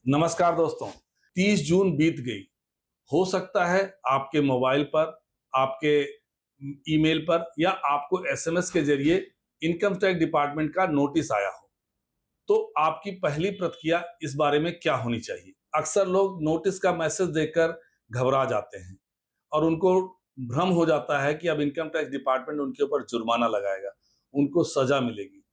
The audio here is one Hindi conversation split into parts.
नमस्कार दोस्तों। 30 जून बीत गई। हो सकता है आपके मोबाइल पर, आपके ईमेल पर या आपको एसएमएस के जरिए इनकम टैक्स डिपार्टमेंट का नोटिस आया हो। तो आपकी पहली प्रतिक्रिया इस बारे में क्या होनी चाहिए? अक्सर लोग नोटिस का मैसेज देखकर घबरा जाते हैं और उनको भ्रम हो जाता है कि अब इनकम टैक्स डिपार्टमेंट उनके ऊपर जुर्माना लगाएगा, उनको सजा मिलेगी।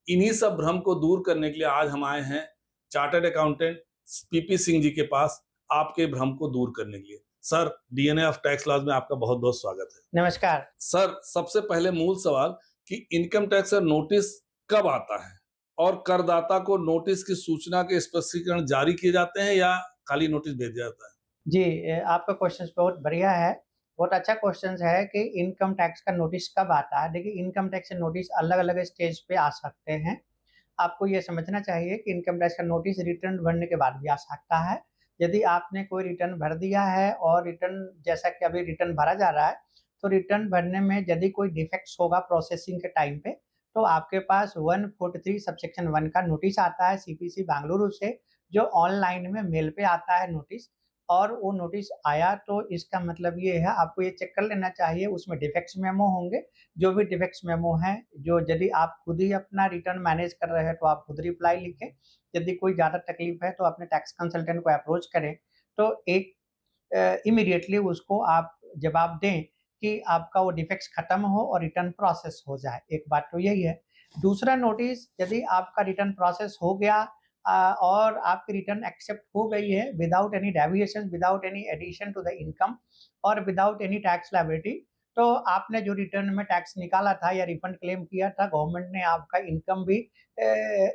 इन्हीं सब भ्रम को दूर करने के लिए आज हम आए हैं chartered accountant P P Singh ji के पास, आपके भ्रम को दूर करने के लिए। Sir, DNA of tax laws में आपका बहुत बहुत स्वागत है। नमस्कार। सर, सबसे पहले मूल सवाल कि इनकम टैक्स का नोटिस कब आता है और करदाता को नोटिस की सूचना के स्पष्टीकरण जारी किए जाते हैं या खाली नोटिस भेजा जाता है? जी, आपका क्वेश्चन बहुत बढ़िया है। बहुत अच्छा क्वेश्चन है कि इनकम टैक्स का नोटिस कब आता है। देखिए, इनकम टैक्स नोटिस अलग-अलग स्टेज पे आ सकते हैं। आपको ये समझना चाहिए कि इनकम टैक्स का नोटिस रिटर्न भरने के बाद भी आ सकता है। यदि आपने कोई रिटर्न भर दिया है और रिटर्न जैसा कि अभी रिटर्न भरा जा रहा है, तो रिटर्न भरने में यदि कोई डिफेक्ट्स होगा प्रोसेसिंग के टाइम पे, तो आपके पास 143 सबसेक्शन 1 का नोटिस आता है सीपीसी बेंगलुरु से, जो ऑनलाइन में मेल पे आता है नोटिस। और वो नोटिस आया तो इसका मतलब ये है, आपको ये चेक कर लेना चाहिए उसमें डिफेक्ट्स मेमो होंगे। जो भी डिफेक्ट्स मेमो हैं, जो यदि आप खुद ही अपना रिटर्न मैनेज कर रहे हैं तो आप खुद रिप्लाई लिखें। यदि कोई ज़्यादा तकलीफ है तो अपने टैक्स कंसल्टेंट को अप्रोच करें। तो एक इमीडिएटली उसको आप जवाब दें कि आपका वो डिफेक्ट्स खत्म हो और रिटर्न प्रोसेस हो जाए। एक बात तो यही है। दूसरा नोटिस, यदि आपका रिटर्न प्रोसेस हो गया और आपकी रिटर्न एक्सेप्ट हो गई है without any deviation, without any addition to the income और विदाउट एनी टैक्स लायबिलिटी, तो आपने जो रिटर्न में टैक्स निकाला था या रिफंड क्लेम किया था, गवर्नमेंट ने आपका इनकम भी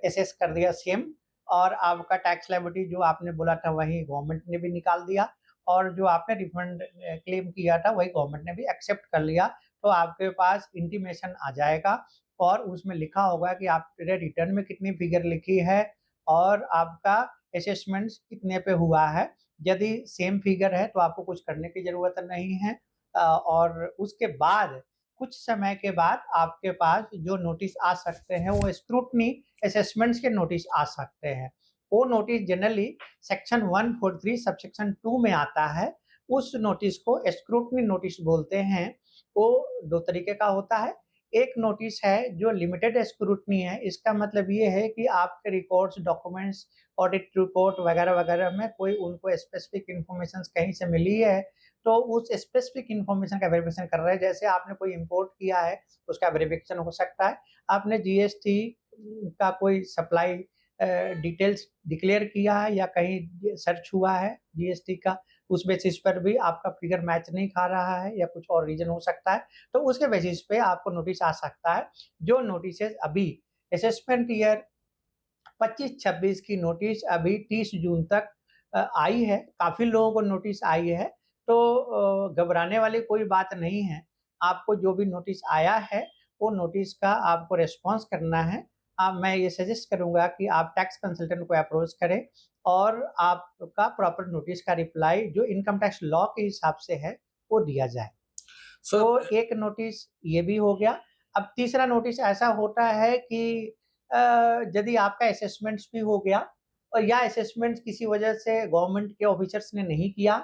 असेस कर दिया सेम, और आपका टैक्स लायबिलिटी जो आपने बोला था वही गवर्नमेंट ने भी निकाल दिया, और जो आपने रिफंड क्लेम किया था वही गवर्नमेंट ने भी एक्सेप्ट कर लिया। तो आपके पास इंटीमेशन आ जाएगा और उसमें लिखा होगा कि आपने रिटर्न में कितनी फिगर लिखी है और आपका असेसमेंट्स कितने पे हुआ है। यदि सेम फिगर है तो आपको कुछ करने की ज़रूरत नहीं है। और उसके बाद कुछ समय के बाद आपके पास जो नोटिस आ सकते हैं वो स्क्रूटनी असेसमेंट्स के नोटिस आ सकते हैं। वो नोटिस जनरली सेक्शन 143 सबसेक्शन 2 में आता है। उस नोटिस को स्क्रूटनी नोटिस बोलते हैं। वो 2 तरीके का होता है। एक नोटिस है जो लिमिटेड स्क्रूटनी है। इसका मतलब ये है कि आपके रिकॉर्ड्स, डॉक्यूमेंट्स, ऑडिट रिपोर्ट वगैरह-वगैरह में कोई उनको स्पेसिफिक इन्फॉर्मेशंस कहीं से मिली है, तो उस स्पेसिफिक इन्फॉर्मेशन का वेरिफिकेशन कर रहे हैं। जैसे आपने कोई इम्पोर्ट किया है, उसका वेरिफिकेशन हो सकता है। आपने जीएसटी का कोई सप्लाई डिटेल्स डिक्लेयर किया है या कहीं सर्च हुआ है जीएसटी का, उस बेसिस पर भी आपका फिगर मैच नहीं खा रहा है या कुछ और रीज़न हो सकता है, तो उसके बेसिस पे आपको नोटिस आ सकता है। जो नोटिसेज़ अभी असेसमेंट ईयर 25-26 की नोटिस अभी 30 जून तक आई है, काफ़ी लोगों को नोटिस आई है, तो घबराने वाली कोई बात नहीं है। आपको जो भी नोटिस आया है, वो नोटिस का आपको रिस्पॉन्स करना है। मैं ये सजेस्ट करूँगा कि आप टैक्स कंसल्टेंट को अप्रोच करें और आपका प्रॉपर नोटिस का रिप्लाई जो इनकम टैक्स लॉ के हिसाब से है, वो दिया जाए। सर, तो एक नोटिस ये भी हो गया। अब तीसरा नोटिस ऐसा होता है कि अ, यदि आपका असेसमेंट्स भी हो गया और या असेसमेंट्स किसी वजह से गवर्नमेंट के ऑफिसर्स ने नहीं किया,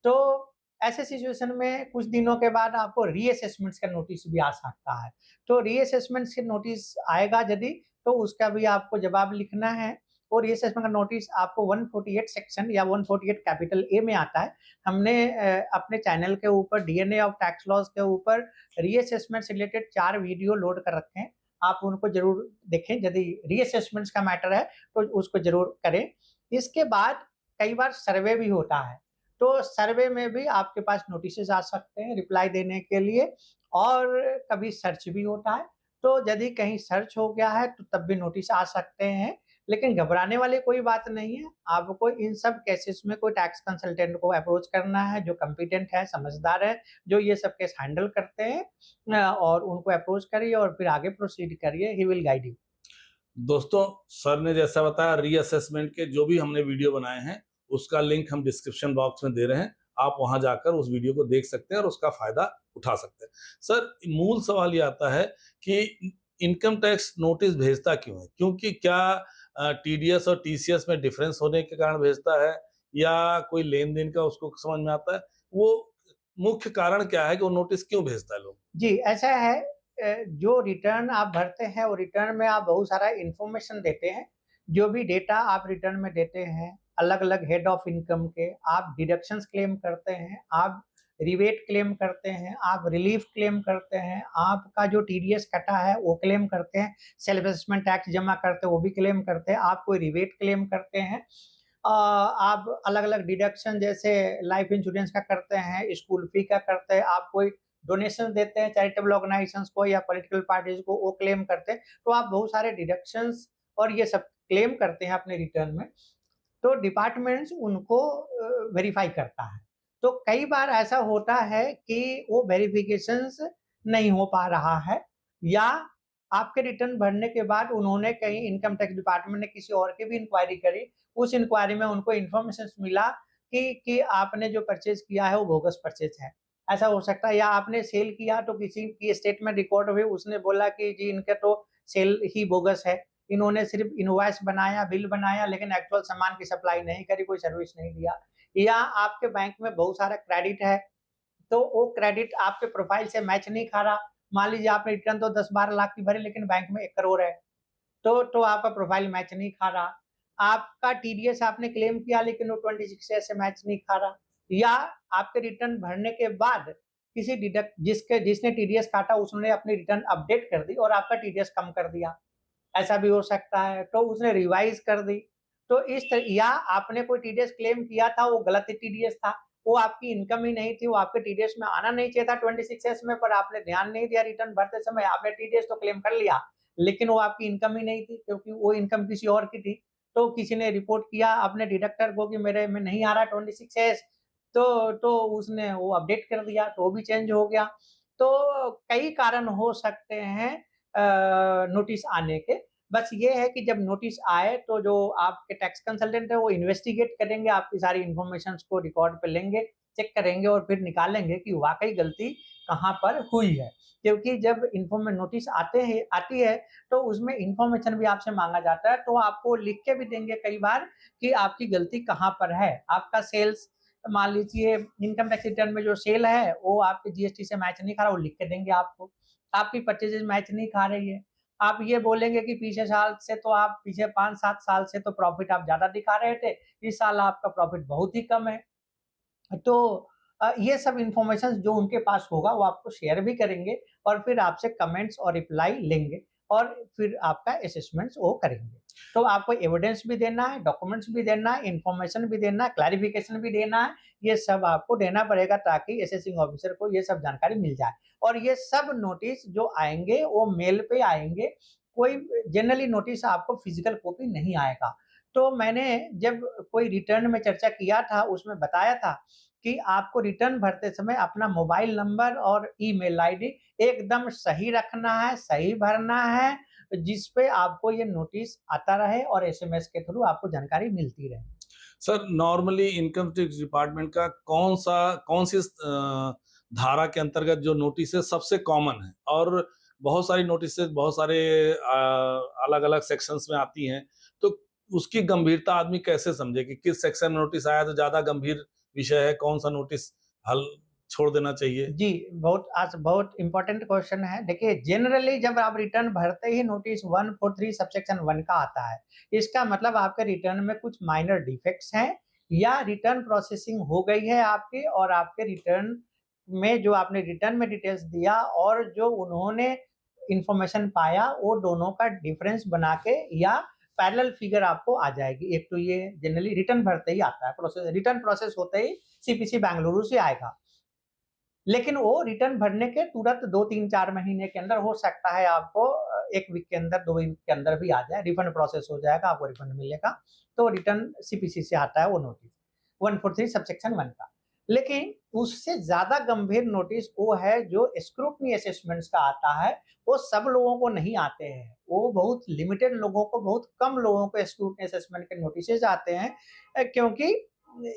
तो ऐसे सिचुएशन में कुछ दिनों के बाद आपको रीअसेसमेंट्स का नोटिस भी आ सकता है। तो रीअसेसमेंट्स के नोटिस आएगा यदि, तो उसका भी आपको जवाब लिखना है, और रीअसेसमेंट का नोटिस आपको 148 सेक्शन या 148 कैपिटल ए में आता है। हमने अपने चैनल के ऊपर डीएनए ऑफ टैक्स लॉज़ के ऊपर रीअसेसमेंट से रिलेटेड 4 वीडियो लोड कर रखे हैं। आप उनको ज़रूर देखें, यदि रीअसेसमेंट्स का मैटर है तो उसको ज़रूर करें। इसके बाद कई बार सर्वे भी होता है, तो सर्वे में भी आपके पास नोटिसेज़ आ सकते हैं रिप्लाई देने के लिए, और कभी सर्च भी होता है। तो यदि कहीं सर्च हो गया है तो तब भी नोटिस आ सकते हैं। लेकिन घबराने वाली कोई बात नहीं है। आपको इन सब केसेस में कोई टैक्स कंसल्टेंट को अप्रोच करना है जो कॉम्पिटेंट है, समझदार है, जो ये सब केस हैंडल करते हैं, और उनको अप्रोच करिए और फिर आगे प्रोसीड करिए। He will guide you. दोस्तों, सर ने जैसा बताया रीअसेसमेंट के जो भी हमने वीडियो बनाए हैं, उसका लिंक हम डिस्क्रिप्शन बॉक्स में दे रहे हैं। आप वहां जाकर उस वीडियो को देख सकते हैं और उसका फायदा उठा सकते हैं। सर, मूल सवाल ये आता है कि इनकम टैक्स नोटिस भेजता क्यों है? क्योंकि क्या टीडीएस और टीसीएस में डिफरेंस होने के कारण भेजता है, या कोई लेन-देन का उसको समझ में आता है? वो मुख्य कारण क्या है कि वो नोटिस क्यों भेजता है लोग? जी, ऐसा है जो रिटर्न आप भरते हैं, वो रिटर्न में आप बहुत सारा इन्फॉर्मेशन देते हैं। जो भी डेटा आप रिटर्न में देते हैं, अलग-अलग हेड ऑफ इनकम के, आप डिडक्शंस क्लेम करते हैं, आप रिबेट क्लेम करते हैं, आप रिलीफ क्लेम करते हैं, आपका जो टीडीएस कटा है, वो क्लेम करते हैं, सेल्फ असेसमेंट टैक्स जमा करते हैं, वो भी क्लेम करते हैं, आप कोई रिबेट क्लेम करते हैं। आप अलग-अलग डिडक्शन जैसे लाइफ इंश्योरेंस का करते हैं, स्कूल फी का करते हैं, आप कोई डोनेशन देते हैं चैरिटेबल ऑर्गेनाइजेशंस को या पॉलिटिकल पार्टीज को, वो क्लेम करते हैं। तो आप बहुत सारे डिडक्शंस और ये सब क्लेम करते हैं अपने रिटर्न में, तो डिपार्टमेंट्स उनको वेरीफाई करता है। तो कई बार ऐसा होता है कि वो वेरिफिकेशंस नहीं हो पा रहा है, या आपके रिटर्न भरने के बाद उन्होंने कहीं इनकम टैक्स डिपार्टमेंट ने किसी और की भी इंक्वायरी करी, उस इंक्वायरी में उनको इन्फॉर्मेशन मिला कि आपने जो परचेज़ किया है वो बोगस परचेज़ है। ऐसा हो सकता है, या आपने सेल किया तो किसी की स्टेटमेंट रिकॉर्ड हुई, उसने बोला कि जी इनका तो सेल ही बोगस है। इन्होंने सिर्फ इनवॉइस बनाया, बिल बनाया, लेकिन एक्चुअल सामान की सप्लाई नहीं करी, कोई सर्विस नहीं दिया। या आपके बैंक में बहुत सारा क्रेडिट है, तो वो क्रेडिट आपके प्रोफाइल से मैच नहीं खा रहा। मान लीजिए आपने रिटर्न तो 10-12 लाख की भरी, लेकिन बैंक में 1 करोड़ है। तो आपका प्रोफाइल मैच नहीं खा रहा। आपका टीडीएस आपने क्लेम किया, लेकिन वो 26 से मैच नहीं खा रहा। या आपके रिटर्न भरने के बाद किसी डिडक्ट जिसने टीडीएस काटा, उसने अपनी रिटर्न अपडेट कर दी और आपका टीडीएस कम कर दिया। ऐसा भी हो सकता है, तो उसने रिवाइज़ कर दी। तो इस तर या आपने कोई टीडीएस क्लेम किया था, वो गलत टीडीएस था, वो आपकी इनकम ही नहीं थी, वो आपके टीडीएस में आना नहीं चाहिए था 26 में, पर आपने ध्यान नहीं दिया रिटर्न भरते समय, आपने टीडीएस तो क्लेम कर लिया, लेकिन वो आपकी इनकम ही नहीं थी, क्योंकि वो इनकम किसी और की थी। तो किसी ने रिपोर्ट किया अपने डिडक्टर को कि मेरे में नहीं आ रहा 26 तो उसने वो अपडेट कर दिया, तो वो भी चेंज हो गया। तो कई कारण हो सकते हैं नोटिस आने के। बस ये है कि जब नोटिस आए तो जो आपके टैक्स कंसल्टेंट है वो इन्वेस्टिगेट करेंगे, आपकी सारी इन्फॉर्मेशंस को रिकॉर्ड पे लेंगे, चेक करेंगे और फिर निकालेंगे कि वाक़ई गलती कहाँ पर हुई है। क्योंकि जब नोटिस आती है तो उसमें इन्फॉर्मेशन भी आपसे माँगा जाता है, तो आपको लिख के भी देंगे कई बार कि आपकी गलती कहाँ पर है। आपका सेल्स मान लीजिए इनकम टैक्स रिटर्न में जो सेल है वो आपके जीएसटी से मैच नहीं खा रहा, वो लिख के देंगे आपको। आपकी परचेज़ेज़ मैच नहीं खा रही है। आप ये बोलेंगे कि पिछे 5-7 साल से तो प्रॉफ़िट आप ज़्यादा दिखा रहे थे, इस साल आपका प्रॉफ़िट बहुत ही कम है। तो ये सब इन्फॉर्मेशंस जो उनके पास होगा वो आपको शेयर भी करेंगे और फिर आपसे कमेंट्स और रिप्लाई लेंगे और फिर आपका असेसमेंट्स वो करेंगे। तो आपको एविडेंस भी देना है, डॉक्यूमेंट्स भी देना है, इन्फॉर्मेशन भी देना है, क्लैरिफिकेशन भी देना है, ये सब आपको देना पड़ेगा ताकि असेसिंग ऑफिसर को ये सब जानकारी मिल जाए। और ये सब नोटिस जो आएँगे वो मेल पे आएँगे, कोई जनरली नोटिस आपको फिज़िकल कॉपी नहीं आएगा। तो मैंने जब कोई रिटर्न में चर्चा किया था उसमें बताया था कि आपको रिटर्न भरते समय अपना मोबाइल नंबर और ईमेल आईडी एकदम सही रखना है, सही भरना है, जिस पे आपको ये नोटिस आता रहे और एसएमएस के थ्रू आपको जानकारी मिलती रहे। Sir, normally income tax department का कौन सी धारा के अंतर्गत जो नोटिसेस सबसे कॉमन है, और बहुत सारी नोटिसेस बहुत सारे अलग-अलग सेक्शंस में आती हैं, तो उसकी गंभीरता आदमी कैसे समझे कि किस सेक्शन में नोटिस आया तो ज़्यादा गंभीर विषय है, कौन-सा नोटिस हल छोड़ देना चाहिए? जी, बहुत इम्पोर्टेंट क्वेश्चन है। देखिए जनरली जब आप रिटर्न भरते ही नोटिस 143 सबसेक्शन 1 का आता है। इसका मतलब आपके रिटर्न में कुछ माइनर डिफेक्ट्स हैं या रिटर्न प्रोसेसिंग हो गई है आपकी और आपके रिटर्न में जो आपने रिटर्न में डिटेल्स दिया और जो उन्होंने इन्फॉर्मेशन पाया वो दोनों का डिफरेंस बना के या पैरेलल फिगर आपको आ जाएगी। एक तो ये जनरली रिटर्न भरते ही आता है रिटर्न प्रोसेस होते ही सीपीसी बेंगलुरु से आएगा। लेकिन वो रिटर्न भरने के तुरंत 2, 3, 4 महीने के अंदर हो सकता है आपको 1 वीक के अंदर, 2 वीक के अंदर भी आ जाए, रिफंड प्रोसेस हो जाएगा, आपको रिफंड मिलेगा। तो रिटर्न सीपीसी से आता है वो नोटिस, 143 सबसेक्शन 1 का। लेकिन उससे ज़्यादा गंभीर नोटिस वो है जो स्क्रूटनी असेसमेंट्स का आता है, वो सब लोगों को नहीं आते हैं। वो बहुत लिमिटेड लोगों को, बहुत कम लोगों को स्क्रूटनी असेसमेंट के नोटिसेज़ आते हैं क्योंकि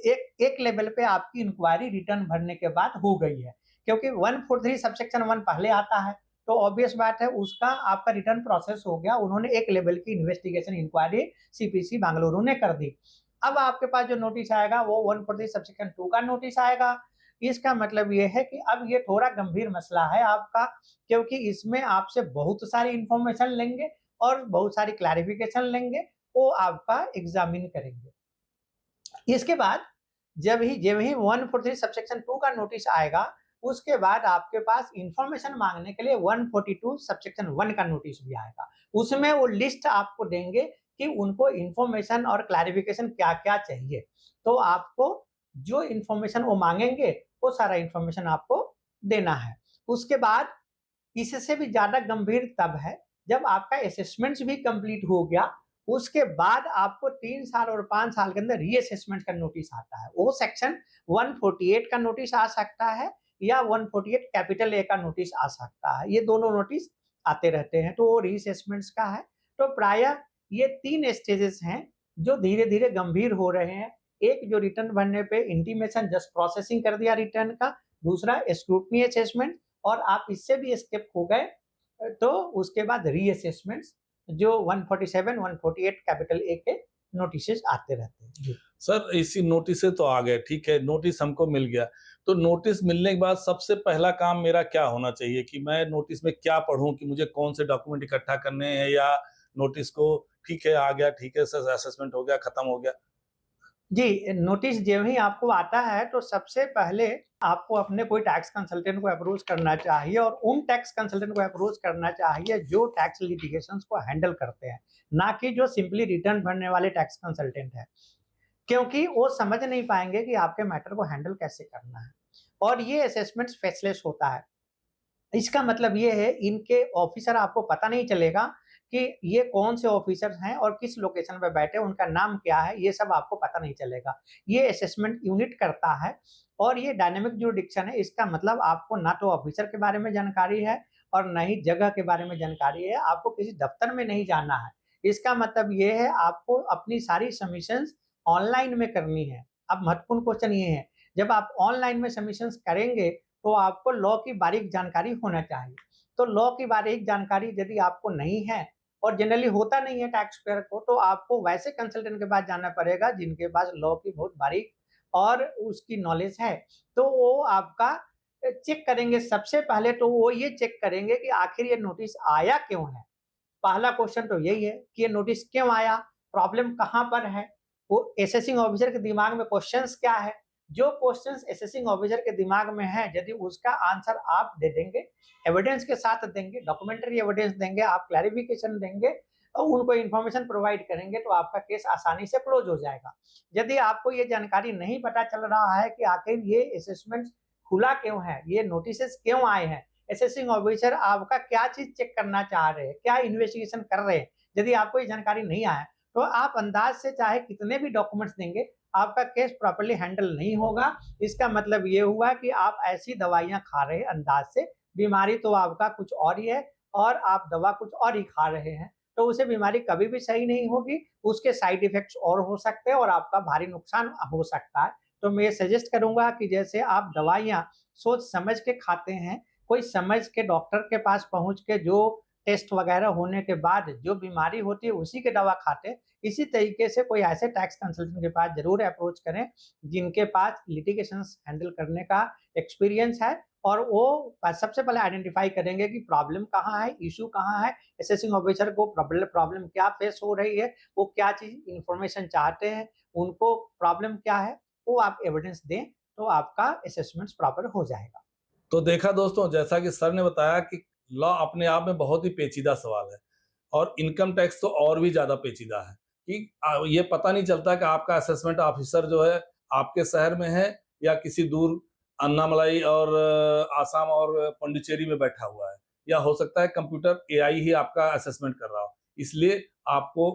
एक एक लेवल पे आपकी इंक्वायरी रिटर्न भरने के बाद हो गई है। क्योंकि 143 सबसेक्शन 1 पहले आता है, तो ऑब्वियस बात है उसका आपका रिटर्न प्रोसेस हो गया, उन्होंने एक लेवल की इन्वेस्टिगेशन इंक्वायरी सीपीसी बेंगलुरु ने कर दी। अब आपके पास जो नोटिस आएगा वो 140 सबसेक्शन 2 का नोटिस आएगा। इसका मतलब ये है कि अब ये थोड़ा गंभीर मसला है आपका, क्योंकि इसमें आपसे बहुत सारी इन्फॉर्मेशन लेंगे और बहुत सारी क्लैरिफिकेशन लेंगे, वो आपका एग्जामिन करेंगे। इसके बाद जब ही 143 सबसेक्शन 2 का नोटिस आएगा, उसके बाद आपके पास इंफॉर्मेशन मांगने के लिए 142 सबसेक्शन 1 का नोटिस भी आएगा। उसमें वो लिस्ट आपको देंगे कि उनको इंफॉर्मेशन और क्लैरिफिकेशन क्या-क्या चाहिए। तो आपको जो इंफॉर्मेशन वो मांगेंगे, वो सारा इंफॉर्मेशन आपको देना है। उसके बाद इससे भी ज़्यादा गंभीर तब है, जब आपका असेसमेंट्स भी कंप्लीट हो गया, उसके बाद आपको 3 साल और 5 साल के अंदर रीअसेसमेंट का नोटिस आता है। वो सेक्शन 148 का नोटिस आ सकता है या 148 कैपिटल ए का नोटिस आ सकता है। ये दोनों नोटिस आते रहते हैं, तो वो रीअसेसमेंट्स का है। तो प्रायः ये 3 स्टेजेस हैं, जो धीरे-धीरे गंभीर हो रहे हैं। एक जो रिटर्न भरने पे इंटीमेशन जस्ट प्रोसेसिंग कर दिया रिटर्न का, दूसरा स्क्रूटनी असेसमेंट और आप इससे भी एस्केप हो गए तो उसके बाद रीअसेसमेंट्स जो 147, 148 कैपिटल ए के नोटिसेस आते रहते हैं। जी। सर इसी नोटिस से तो आ गए, ठीक है, नोटिस हमको मिल गया। तो नोटिस मिलने के बाद सबसे पहला काम मेरा क्या होना चाहिए कि मैं नोटिस में क्या पढूं कि मुझे कौन से डॉक्यूमेंट इकट्ठा करने हैं, या नोटिस को ठीक है आ गया, ठीक है सर असेसमेंट हो गया, खत्म हो गया? जी, नोटिस जो ही आपको आता है तो सबसे पहले आपको अपने कोई टैक्स कंसल्टेंट को अप्रोच करना चाहिए और उन टैक्स कंसल्टेंट को अप्रोच करना चाहिए जो टैक्स लिटिगेशंस को हैंडल करते हैं, ना कि जो सिंपली रिटर्न भरने वाले टैक्स कंसल्टेंट हैं। क्योंकि वो समझ नहीं पाएँगे कि आपके मैटर को हैंडल कैसे करना है और ये असेसमेंट्स फेसलेस होता है। इसका मतलब ये है इनके ऑफिसर आपको पता नहीं चलेगा कि ये कौन से ऑफिसर हैं और किस लोकेशन पे बैठे, उनका नाम क्या है, ये सब आपको पता नहीं चलेगा। ये असेसमेंट यूनिट करता है और ये डायनामिक ज्यूरिसडिक्शन है। इसका मतलब आपको ना तो ऑफिसर के बारे में जानकारी है और ना ही जगह के बारे में जानकारी है। आपको किसी दफ्तर में नहीं जाना है। इसका मतलब ये है आपको अपनी सारी सबमिशंस ऑनलाइन में करनी है। अब महत्वपूर्ण क्वेश्चन ये है, जब आप ऑनलाइन में सबमिशंस करेंगे तो आपको लॉ की बारीक जानकारी होना चाहिए। तो लॉ की बारीक जानकारी यदि आपको नहीं है और जनरली होता नहीं है टैक्स पेयर को, तो आपको वैसे कंसल्टेंट के पास जाना पड़ेगा जिनके पास लॉ की बहुत बारीक और उसकी नॉलेज है। तो वो आपका चेक करेंगे, सबसे पहले तो वो ये चेक करेंगे कि आखिर ये नोटिस आया क्यों है? पहला क्वेश्चन तो यही है कि ये नोटिस क्यों आया? प्रॉब्लम कहाँ पर है? वो असेसिंग ऑफिसर के दिमाग में क्वेश्चंस क्या है? जो क्वेश्चंस असेसिंग ऑफिसर के दिमाग में है, यदि उसका आंसर आप दे देंगे, एविडेंस के साथ देंगे, डॉक्यूमेंट्री एविडेंस देंगे, आप क्लैरिफिकेशन देंगे और उनको इन्फॉर्मेशन प्रोवाइड करेंगे, तो आपका केस आसानी से क्लोज हो जाएगा। यदि आपको ये जानकारी नहीं पता चल रहा है कि आखिर ये असेसमेंट खुला क्यों है, ये नोटिसेस क्यों आए हैं, असेसिंग ऑफिसर आपका क्या चीज चेक करना चाह रहे हैं, क्या इन्वेस्टिगेशन कर रहे हैं, यदि आपको ये जानकारी नहीं आया तो आप अंदाज से चाहे कितने भी डॉक्यूमेंट्स देंगे, आपका केस प्रॉपर्ली हैंडल नहीं होगा। इसका मतलब ये हुआ कि आप ऐसी दवाइयां खा रहे हैं अंदाज से, बीमारी तो आपका कुछ और ही है और आप दवा कुछ और ही खा रहे हैं, तो उसे बीमारी कभी भी सही नहीं होगी, उसके साइड इफेक्ट्स और हो सकते हैं और आपका भारी नुकसान हो सकता है। तो मैं ये सजेस्ट करूंगा कि जैसे आप दवाइयाँ सोच समझ के खाते हैं, कोई समझ के डॉक्टर के पास पहुँच के जो टेस्ट वगैरह होने के बाद जो बीमारी होती है उसी की दवा खाते हैं, इसी तरीके से कोई ऐसे टैक्स कंसल्टेंट के पास ज़रूर अप्रोच करें, जिनके पास लिटिगेशंस हैंडल करने का एक्सपीरियंस है और वो सबसे पहले आइडेंटिफाई करेंगे कि प्रॉब्लम कहाँ है, इश्यू कहाँ है, असेसिंग ऑफिसर को प्रॉब्लम क्या फेस हो रही है, वो क्या चीज़ इन्फॉर्मेशन चाहते हैं, उनको प्रॉब्लम क्या है, वो आप एविडेंस दें, तो आपका असेसमेंट्स प्रॉपर हो जाएगा। तो देखा दोस्तों, जैसा कि सर ने बताया कि लॉ अपने आप में बहुत ही पेचीदा सवाल है और इनकम टैक्स तो और भी ज़्यादा पेचीदा है कि ये पता नहीं चलता कि आपका असेसमेंट ऑफिसर जो है आपके शहर में है या किसी दूर अन्नामलाई और आसाम और पुडुचेरी में बैठा हुआ है, या हो सकता है कंप्यूटर एआई ही आपका असेसमेंट कर रहा हो। इसलिए आपको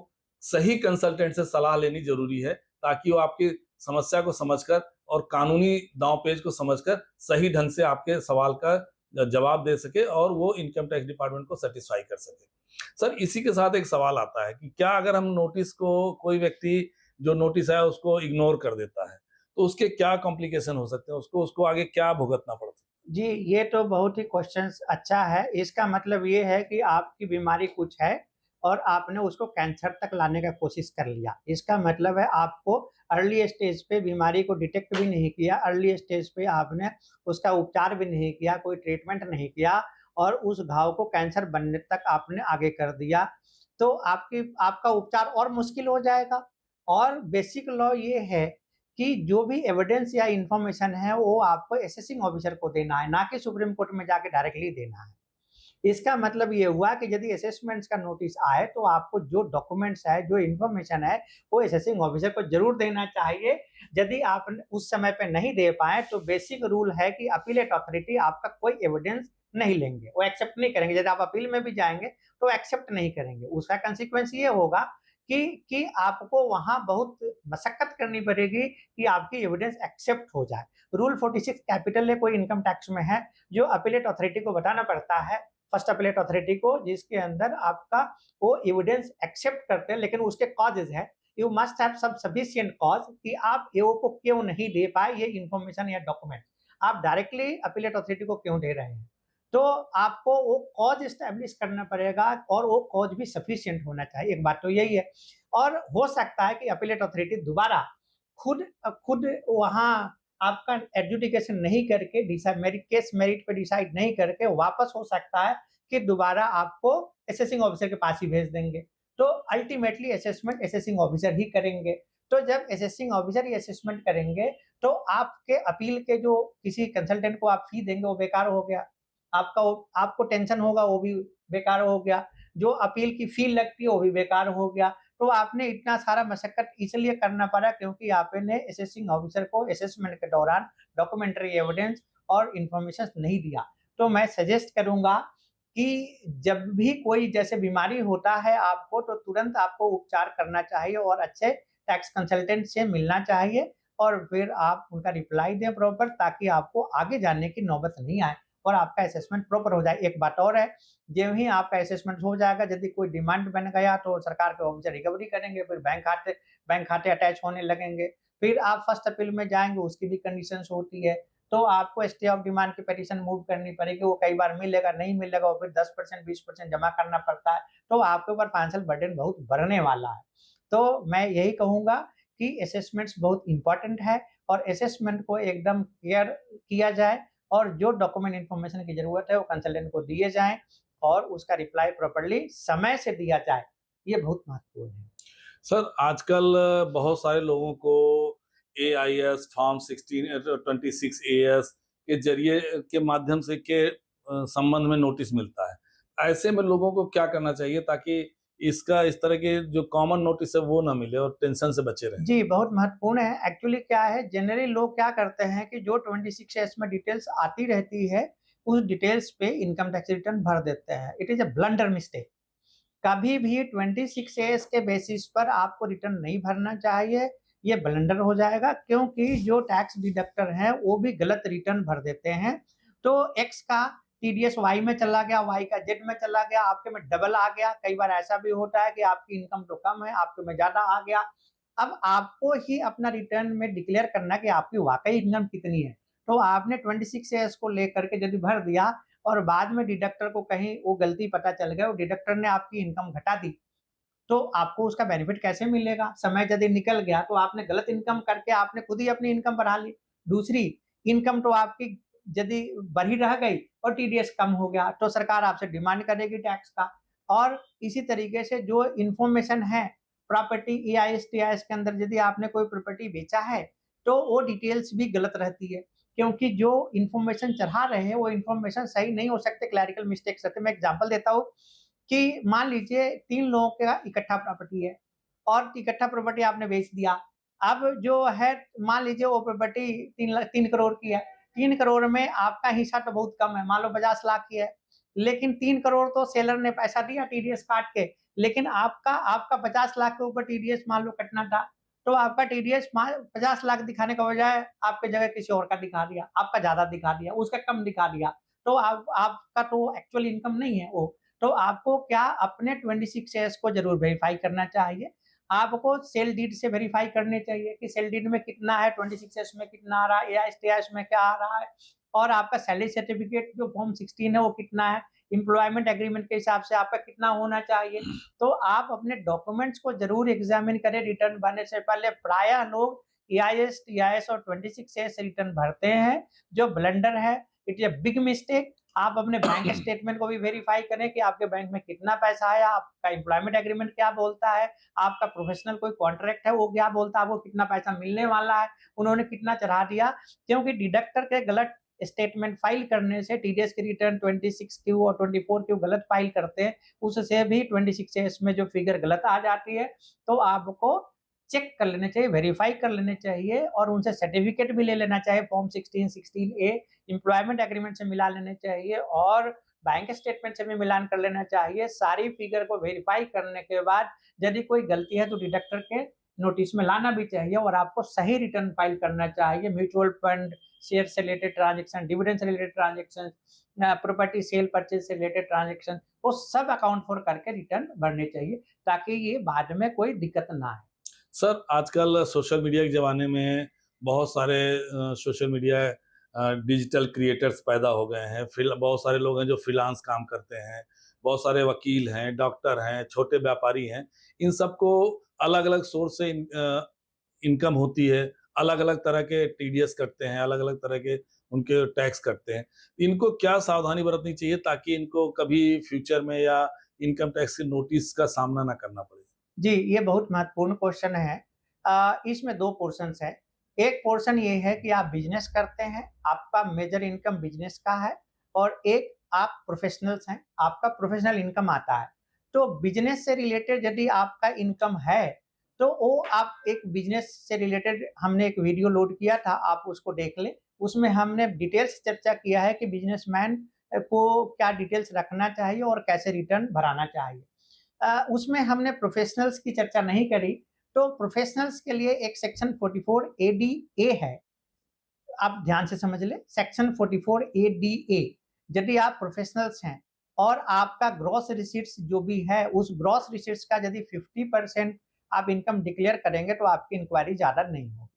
सही कंसल्टेंट से सलाह लेनी ज़रूरी है ताकि वो आपकी समस्या को समझकर और कानूनी दांव-पेच को समझकर सही ढंग से आपके सवाल का जवाब दे सके और वो इनकम टैक्स डिपार्टमेंट को सैटिस्फाई कर सके। सर इसी के साथ एक सवाल आता है कि क्या अगर हम नोटिस को कोई व्यक्ति जो नोटिस है उसको इग्नोर कर देता है, तो उसके क्या कॉम्प्लिकेशन हो सकते हैं? उसको उसको आगे क्या भुगतना पड़ सकता है? जी, ये तो बहुत ही क्वेश्चंस अच्छा है। इसका मतलब ये है कि आपकी बीमारी कुछ है और आपने उसको कैंसर तक लाने का कोशिश कर लिया। इसका मतलब है आपको अर्ली स्टेज पे बीमारी को डिटेक्ट भी नहीं किया, अर्ली स्टेज पे आपने उसका उपचार भी नहीं किया, कोई ट्रीटमेंट नहीं किया और उस घाव को कैंसर बनने तक आपने आगे कर दिया। तो आपकी आपका उपचार और मुश्किल हो जाएगा और बेसिक लॉ ये है कि जो भी एविडेंस या इंफॉर्मेशन है वो आपको असेसिंग ऑफिसर को देना है, ना कि सुप्रीम कोर्ट में जाके डायरेक्टली देना है। इसका मतलब ये हुआ कि यदि असेसमेंट्स का नोटिस आए तो आपको जो डॉक्यूमेंट्स है, जो इंफॉर्मेशन है, वो असेसिंग ऑफिसर को ज़रूर देना चाहिए। यदि आप उस समय पे नहीं दे पाएँ तो बेसिक रूल है कि अपीलेट अथॉरिटी आपका कोई एविडेंस नहीं लेंगे, वो एक्सेप्ट नहीं करेंगे। यदि आप अपील में भी जाएँगे तो एक्सेप्ट नहीं करेंगे। उसका consequence ये होगा कि आपको वहाँ बहुत मशक्कत करनी पड़ेगी कि आपकी एविडेंस एक्सेप्ट हो जाए। रूल 46 कैपिटल है, कोई इनकम टैक्स में है, जो अपीलेट अथॉरिटी को बताना पड़ता है, फर्स्ट अपीलेट अथॉरिटी को, जिसके अंदर आपका वो एविडेंस एक्सेप्ट करते हैं, लेकिन उसके कॉजेज़ हैं। You must have some sufficient cause कि आप ईओ को क्यों नहीं दे पाए ये इन्फॉर्मेशन या डॉक्यूमेंट। आप डायरेक्टली अपीलेट अथॉरिटी को क्यों दे रहे हैं? तो आपको वो कॉज एस्टेब्लिश करना पड़ेगा और वो कॉज भी सफिशिएंट होना चाहिए, एक बात तो यही है। और हो सकता है कि अपीलेट अथॉरिटी दोबारा खुद वहाँ आपका एडजुडिकेशन नहीं करके केस मेरिट पे डिसाइड नहीं करके वापस हो सकता है कि दोबारा आपको असेसिंग ऑफिसर के पास ही भेज देंगे। तो अल्टीमेटली असेसमेंट असेसिंग ऑफिसर ही करेंगे। तो जब असेसिंग ऑफिसर ही असेसमेंट करेंगे तो आपके अपील के जो किसी कंसल्टेंट को आप फी देंगे वो बेकार हो गया। आपका वो आपको टेंशन होगा वो भी बेकार हो गया। जो अपील की फी लगती है वो भी बेकार हो गया। तो आपने इतना सारा मशक्कत इसलिए करना पड़ा क्योंकि आपने असेसिंग ऑफिसर को असेसमेंट के दौरान डॉक्यूमेंट्री एविडेंस और इन्फॉर्मेशन नहीं दिया। तो मैं सजेस्ट करूँगा कि जब भी कोई जैसे बीमारी होता है आपको तो तुरंत आपको उपचार करना चाहिए और अच्छे टैक्स कंसल्टेंट से मिलना चाहिए और फिर आप उनका रिप्लाई दें प्रॉपर, ताकि आपको आगे जाने की नौबत नहीं आए और आपका असेसमेंट प्रॉपर हो जाए। एक बात और है, ज्यों ही आपका असेसमेंट हो जाएगा, यदि कोई डिमांड बन गया तो सरकार के ऑफिसर रिकवरी करेंगे, फिर बैंक खाते अटैच होने लगेंगे। फिर आप फर्स्ट अपील में जाएँगे, उसकी भी कंडीशंस होती है। तो आपको स्टे ऑफ डिमांड की पिटीशन मूव करनी पड़ेगी, वो कई बार मिलेगा, नहीं मिलेगा, और फिर 10% 20% जमा करना पड़ता है। तो आपके ऊपर फाइनेंशियल बर्डन बहुत बढ़ने वाला है। तो मैं यही कहूँगा कि असेसमेंट्स बहुत इम्पोर्टेंट है और असेसमेंट को एकदम केयर किया जाए और जो डॉक्यूमेंट इन्फॉर्मेशन की ज़रूरत है वो कंसल्टेंट को दिए जाएँ और उसका रिप्लाई प्रॉपर्ली समय से दिया जाए। ये बहुत महत्वपूर्ण है। सर, आजकल बहुत सारे लोगों को एआईएस, फॉर्म 26 एएस के ज़रिए के माध्यम से संबंध में नोटिस मिलता है। ऐसे में लोगों को क्या करना चाहिए ताकि इस तरह के जो कॉमन नोटिस है वो ना मिले और टेंशन से बचे रहें? जी, बहुत महत्वपूर्ण है। एक्चुअली क्या है, जनरली लोग क्या करते हैं कि जो 26 एस में डिटेल्स आती रहती है, उस डिटेल्स पे इनकम टैक्स रिटर्न भर देते हैं। It is a blunder mistake. कभी भी 26 एएस के बेसिस पर आपको रिटर्न नहीं भरना चाहिए, ये ब्लंडर हो जाएगा, क्योंकि जो टैक्स डिडक्टर हैं, वो भी गलत रिटर्न भर देते हैं। तो एक्स का टीडीएस वाई में चला गया, वाई का जेड में चला गया, आपके में डबल आ गया। कई बार ऐसा भी होता है कि आपकी इनकम तो कम है, आपके में ज़्यादा आ गया। अब आपको ही अपना रिटर्न में डिक्लेयर करना है कि आपकी वाक़ई इनकम कितनी है। तो आपने 26 एएस को लेकर के यदि भर दिया और बाद में डिडक्टर को कहीं वो गलती पता चल गया और डिडक्टर ने आपकी इनकम घटा दी, तो आपको उसका बेनिफिट कैसे मिलेगा? समय यदि निकल गया तो आपने गलत इनकम करके आपने खुद ही अपनी इनकम बढ़ा ली। दूसरी इनकम तो आपकी यदि बढ़ी रह गई और टीडीएस कम हो गया, तो सरकार आपसे डिमांड करेगी टैक्स का। और इसी तरीके से जो इन्फॉर्मेशन है प्रॉपर्टी ईआईएस टीआईएस के अंदर, यदि आपने कोई प्रॉपर्टी बेचा है, तो वो डिटेल्स भी गलत रहती है। क्योंकि जो इन्फॉर्मेशन चढ़ा रहे हैं वो इन्फॉर्मेशन सही नहीं हो सकते, क्लैरिकल मिस्टेक्स रहते हैं। मैं एग्जांपल देता हूँ कि मान लीजिए 3 लोगों का इकट्ठा प्रॉपर्टी है और इकट्ठा प्रॉपर्टी आपने बेच दिया। अब जो है, मान लीजिए वो प्रॉपर्टी 3 करोड़ की है। 3 करोड़ में आपका हिस्सा तो बहुत कम है, मान लो 50 लाख की है। लेकिन 3 करोड़ तो सेलर ने पैसा दिया टीडीएस काट के, लेकिन आपका आपका 50 लाख के ऊपर टीडीएस मान लो कटना था। तो आपका टीडीएस 50 लाख दिखाने का बजाय आपकी जगह किसी और का दिखा दिया, आपका ज़्यादा दिखा दिया, उसका कम दिखा दिया। तो आपका तो एक्चुअल इनकम नहीं है वो। तो आपको क्या अपने 26 शेयर्स को ज़रूर वेरीफ़ाई करना चाहिए। आपको सेल डीड से वेरीफ़ाई करने चाहिए कि सेल डीड में कितना है, 26 शेयर्स में कितना आ रहा है, एआईएस टीआईएस में क्या आ रहा है। और आपका सैलरी सर्टिफिकेट जो फॉर्म 16 है वो कितना है, एम्प्लॉयमेंट एग्रीमेंट के हिसाब से आपका कितना होना चाहिए। तो आप अपने डॉक्यूमेंट्स को ज़रूर एग्ज़ामिन करें रिटर्न भरने से पहले। प्रायः लोग ईआईएस, टीआईएस और 26 रिटर्न भरते हैं, जो ब्लंडर है, it is a big mistake. आप अपने बैंक स्टेटमेंट को भी वेरीफाई करें कि आपके बैंक में कितना पैसा आया, आपका एम्प्लॉयमेंट एग्रीमेंट क्या बोलता है, आपका प्रोफेशनल कोई कॉन्ट्रैक्ट है वो क्या बोलता है, आपको कितना पैसा मिलने वाला है, उन्होंने कितना चढ़ा दिया। क्योंकि डिडक्टर के गलत स्टेटमेंट फाइल करने से टीडीएस की रिटर्न 26Q और 24Q गलत फाइल करते हैं, उससे भी 26S में जो फिगर गलत आ जाती है। तो आपको चेक कर लेने चाहिए, वेरीफाई कर लेने चाहिए और उनसे सर्टिफिकेट भी ले लेना चाहिए, फॉर्म 16, 16A एम्प्लॉयमेंट एग्रीमेंट से मिला लेने चाहिए और बैंक स्टेटमेंट से भी मिलान कर लेना चाहिए। सारी फिगर को वेरीफाई करने के बाद यदि कोई गलती है तो डिडक्टर के नोटिस में लाना भी चाहिए और आपको सही रिटर्न फाइल करना चाहिए। म्यूचुअल फंड, शेयर से रिलेटेड ट्रांजैक्शन, डिविडेंड से related transaction, property cell purchase से रिलेटेड ट्रांजैक्शन, वो सब अकाउंट फॉर करके रिटर्न भरने चाहिए ताकि ये बाद में कोई दिक्कत ना आए। सर, आजकल सोशल मीडिया के ज़माने में बहुत सारे सोशल मीडिया डिजिटल क्रिएटर्स पैदा हो गए हैं। बहुत सारे लोग हैं जो फ्रीलांस काम करते हैं, बहुत सारे वकील हैं, डॉक्टर हैं, छोटे व्यापारी हैं। इन सबको अलग-अलग सोर्स से इनकम होती है, अलग-अलग तरह के टीडीएस कटते हैं, अलग-अलग तरह के उनके टैक्स कटते हैं। इनको क्या सावधानी बरतनी चाहिए ताकि इनको कभी फ्यूचर में या इनकम टैक्स के नोटिस का सामना ना करना पड़े? जी, ये बहुत महत्वपूर्ण क्वेश्चन है। इसमें 2 पोर्शन्स हैं। एक पोर्शन ये है कि आप बिज़नेस करते हैं, आपका मेजर इनकम बिज़नेस का है और एक आप प्रोफ़ेशनल्स हैं, आपका प्रोफ़ेशनल इनकम आता है। तो बिज़नेस से रिलेटेड यदि आपका इनकम है, तो वो आप एक बिज़नेस से रिलेटेड हमने एक वीडियो लोड किया था, आप उसको देख लें। उसमें हमने डिटेल्स चर्चा किया है कि बिज़नेसमैन को क्या डिटेल्स रखना चाहिए और कैसे रिटर्न भराना चाहिए। उसमें हमने प्रोफेशनल्स की चर्चा नहीं करी, तो प्रोफेशनल्स के लिए एक सेक्शन 44 एडीए है। आप ध्यान से समझ लें, सेक्शन 44 एडीए। यदि आप प्रोफेशनल्स हैं और आपका ग्रॉस रिसीट्स जो भी है, उस ग्रॉस रिसीट्स का यदि 50% आप इनकम डिक्लेयर करेंगे, तो आपकी इंक्वायरी ज़्यादा नहीं होगी।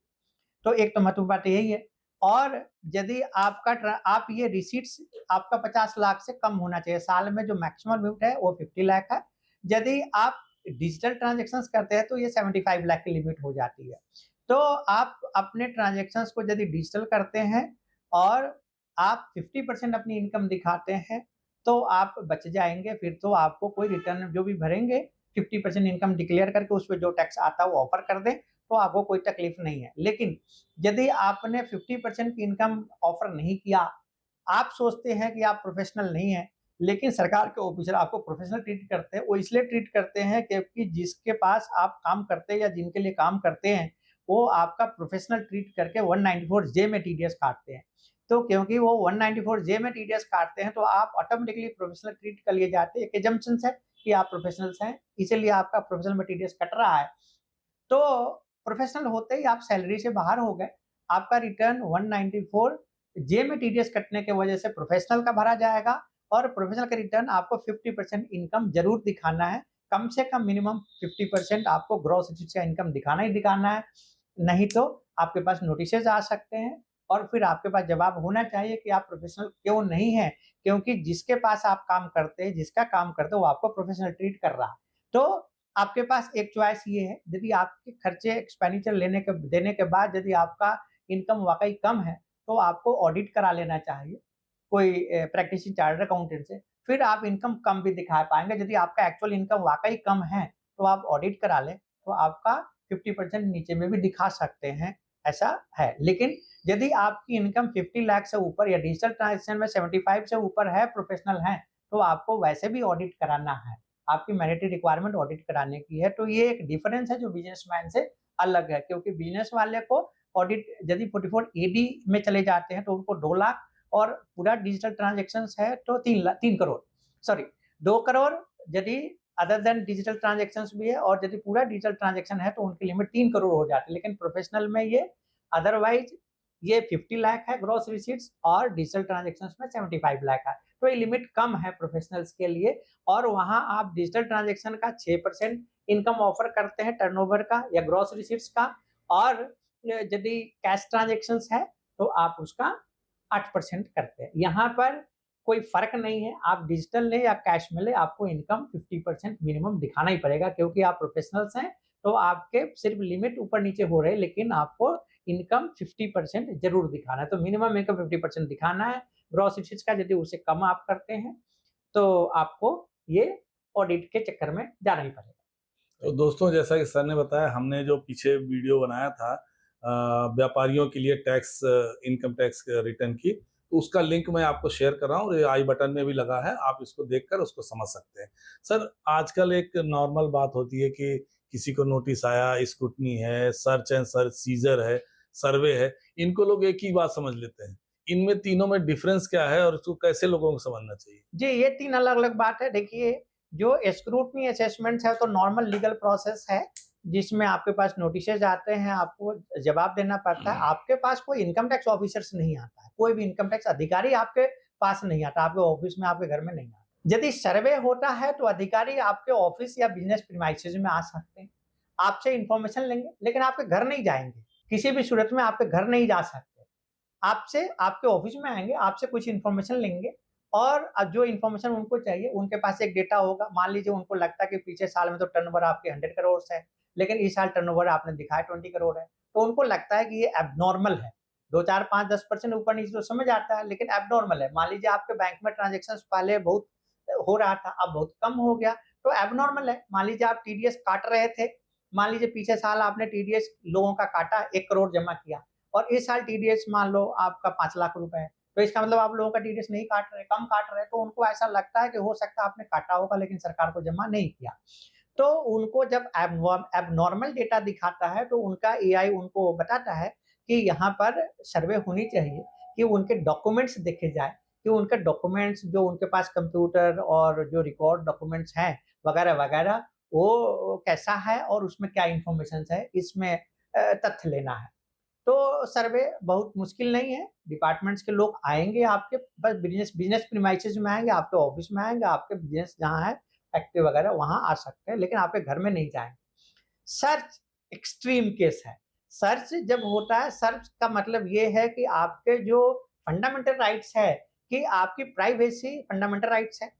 तो एक तो महत्वपूर्ण बात यही है। और यदि आप ये रिसीट्स आपका 50 लाख से कम होना चाहिए। साल में जो मैक्सिमम लिमिट है वो 50 लाख है। यदि आप डिजिटल ट्रांज़ैक्शंस करते हैं तो ये 75 लाख की लिमिट हो जाती है। तो आप अपने ट्रांज़ैक्शंस को यदि डिजिटल करते हैं और आप 50% अपनी इनकम दिखाते हैं, तो आप बच जाएँगे। फिर तो आपको कोई रिटर्न जो भी भरेंगे, 50% इनकम डिक्लेयर करके उस पे जो टैक्स आता है वो ऑफ़र कर दें, तो आपको कोई तकलीफ नहीं है। लेकिन यदि आपने 50% की इनकम ऑफ़र नहीं किया, आप सोचते हैं कि आप प्रोफ़ेशनल नहीं हैं, लेकिन सरकार के ऑफ़िसर आपको प्रोफ़ेशनल ट्रीट करते हैं, वो इसलिए ट्रीट करते हैं क्योंकि जिसके पास आप काम करते हैं या जिनके लिए काम करते हैं, वो आपका प्रोफ़ेशनल ट्रीट करके 194 जे में टीडीएस काटते हैं। तो क्योंकि वो 194 जे में टीडीएस काटते हैं, तो आप ऑटोमैटिकली प्रोफ़ेशनल ट्रीट कर लिए जाते हैं। एक असम्पशन्स है कि आप प्रोफ़ेशनल्स हैं, इसीलिए आपका प्रोफ़ेशनल में टीडीएस कट रहा है। तो प्रोफेशनल होते ही आप सैलरी से बाहर हो गए। आपका रिटर्न 194 जे में टीडीएस कटने की वजह से प्रोफेशनल का भरा जाएगा और प्रोफेशनल का रिटर्न आपको 50% इनकम ज़रूर दिखाना है। कम से कम मिनिमम 50% आपको ग्रॉस इनकम का इनकम दिखाना ही दिखाना है। नहीं तो आपके पास नोटिसेज़ आ सकते हैं और फिर आपके पास जवाब होना चाहिए कि आप प्रोफेशनल क्यों नहीं हैं? क्योंकि जिसके पास आप काम करते हैं, जिसका काम करते हो, वो आपको प्रोफेशनल ट्रीट कर रहा है। तो आपके पास एक चॉइस ये है, यदि आपके खर्चे एक्सपेंडिचर देने के बाद यदि आपका इनकम वाक़ई कम है, तो आपको ऑडिट करा लेना चाहिए, कोई प्रैक्टिसिंग चार्टर्ड अकाउंटेंट से। फिर आप इनकम कम भी दिखा पाएँगे, यदि आपका एक्चुअल इनकम वाक़ई कम है, तो आप ऑडिट करा लें, तो आपका 50% नीचे में भी दिखा सकते हैं, ऐसा है। लेकिन यदि आपकी इनकम 50 लाख से ऊपर या डिजिटल ट्रांज़ैक्शन में 75 से ऊपर है, प्रोफ़ेशनल हैं, तो आपको वैसे भी ऑडिट कराना है। आपकी मैंडेटरी रिक्वायरमेंट ऑडिट कराने की है, तो ये एक डिफरेंस है जो बिज़नेसमैन से अलग है क्योंकि बिज़नेस वाले को ऑडिट यदि 44 एडी में चले जाते हैं तो उनको 2 लाख और पूरा डिजिटल ट्रांज़ैक्शंस है तो 3 करोड़ सॉरी 2 करोड़ यदि अदर देन डिजिटल ट्रांज़ैक्शंस भी है और यदि पूरा डिजिटल ट्रांज़ैक्शन है तो उनकी लिमिट 3 करोड़ हो जाती है। लेकिन प्रोफेशनल में ये अदरवाइज़ ये 50 लाख है ग्रॉस रिसीट्स और डिजिटल ट्रांज़ैक्शंस में 75 लाख है। तो ये लिमिट कम है प्रोफेशनल्स के लिए और वहाँ आप डिजिटल ट्रांज़ैक्शन का 6% इनकम ऑफ़र करते हैं टर्नओवर का या ग्रॉस रिसीट्स का और यदि कैश ट्रांज़ैक्शंस है तो आप उसका 8% करते हैं। यहाँ पर कोई फ़र्क नहीं है, आप डिजिटल लें या कैश में लें, आपको इनकम 50% मिनिमम दिखाना ही पड़ेगा, क्योंकि आप प्रोफ़ेशनल्स हैं, तो आपके सिर्फ़ लिमिट ऊपर-नीचे हो रहे हैं, लेकिन आपको इनकम 50% ज़रूर दिखाना है। तो मिनिमम इनकम 50% दिखाना है, ग्रॉस इशूज़ का। यदि उससे कम आप करते हैं, तो आपको ये ऑडिट के चक्कर में जाना ही पड़ेगा। तो दोस्तों, जैसा कि सर ने बताया, हमने जो पीछे वीडियो बनाया था व्यापारियों के लिए टैक्स, इनकम टैक्स रिटर्न की, तो उसका लिंक मैं आपको शेयर कर रहा हूँ, ये आई बटन में भी लगा है, आप इसको देखकर उसको समझ सकते हैं। सर, आजकल एक नॉर्मल बात होती है कि किसी को नोटिस आया, स्क्रूटनी है, सर्च एंड सर्च सीजर है, सर्वे है, इनको लोग एक ही बात समझ लेते हैं। इनमें तीनों में डिफरेंस क्या है और इसको कैसे लोगों को समझना चाहिए? जी, ये 3 अलग-अलग बात है। देखिए, जो स्क्रूटनी असेसमेंट है, तो नॉर्मल लीगल प्रोसेस है, जिसमें आपके पास नोटिसेज़ आते हैं, आपको जवाब देना पड़ता है। आपके पास कोई इनकम टैक्स ऑफिसर्स नहीं आता है, कोई भी इनकम टैक्स अधिकारी आपके पास नहीं आता, आपके ऑफिस में, आपके घर में नहीं आता। यदि सर्वे होता है, तो अधिकारी आपके ऑफिस या बिज़नेस प्रीमाइसेस में आ सकते हैं, आपसे इन्फॉर्मेशन लेंगे, लेकिन आपके घर नहीं जाएँगे। किसी भी सूरत में आपके घर नहीं जा सकते। आपसे आपके ऑफिस में आएँगे, आपसे कुछ इन्फॉर्मेशन लेंगे और जो इन्फॉर्मेशन उनको चाहिए, उनके पास एक डेटा होगा। मान लीजिए उनको लगता है कि पिछले साल में तो टर्नओवर आपके 100 करोड़ है, लेकिन इस साल टर्नओवर आपने दिखाया 20 करोड़ है। तो उनको लगता है कि ये एब्नॉर्मल है। 2, 4, 5, 10% ऊपर-नीचे तो समझ आता है, लेकिन एब्नॉर्मल है। मान लीजिए आपके बैंक में ट्रांज़ैक्शंस पहले बहुत हो रहा था, अब बहुत कम हो गया, तो एब्नॉर्मल है। मान लीजिए आप टीडीएस काट रहे थे, मान लीजिए पिछले साल आपने टीडीएस लोगों का काटा, 1 करोड़ जमा किया। और इस साल टीडीएस मान लो आपका 5 लाख रुपए है, तो इसका मतलब आप लोगों का टीडीएस नहीं काट रहे, कम काट रहे हैं, तो उनको ऐसा लगता है कि हो सकता है आपने काटा होगा लेकिन सरकार को जमा नहीं किया। तो उनको जब एबनॉर्मल डेटा दिखाता है, तो उनका एआई उनको बताता है कि यहाँ पर सर्वे होनी चाहिए, कि उनके डॉक्यूमेंट्स देखे जाए, कि उनके डॉक्यूमेंट्स जो उनके पास कंप्यूटर और जो रिकॉर्ड डॉक्यूमेंट्स हैं वगैरह-वगैरह, वो कैसा है और उसमें क्या इन्फॉर्मेशंस है, इसमें तथ्य लेना है। तो सर्वे बहुत मुश्किल नहीं है, डिपार्टमेंट्स के लोग आएँगे आपके बस बिज़नेस बिज़नेस प्रीमाइसेस में आएँगे, आपके ऑफ़िस में आएँगे, आपके बिज़नेस जहाँ है, फैक्ट्री वगैरह वहाँ आ सकते हैं, लेकिन आपके घर में नहीं जाएँगे। सर्च एक्सट्रीम केस है। सर्च जब होता है, सर्च का मतलब ये है कि आपके जो फंडामेंटल राइट्स है, कि आपकी प्राइवेसी फंडामेंटल राइट्स है,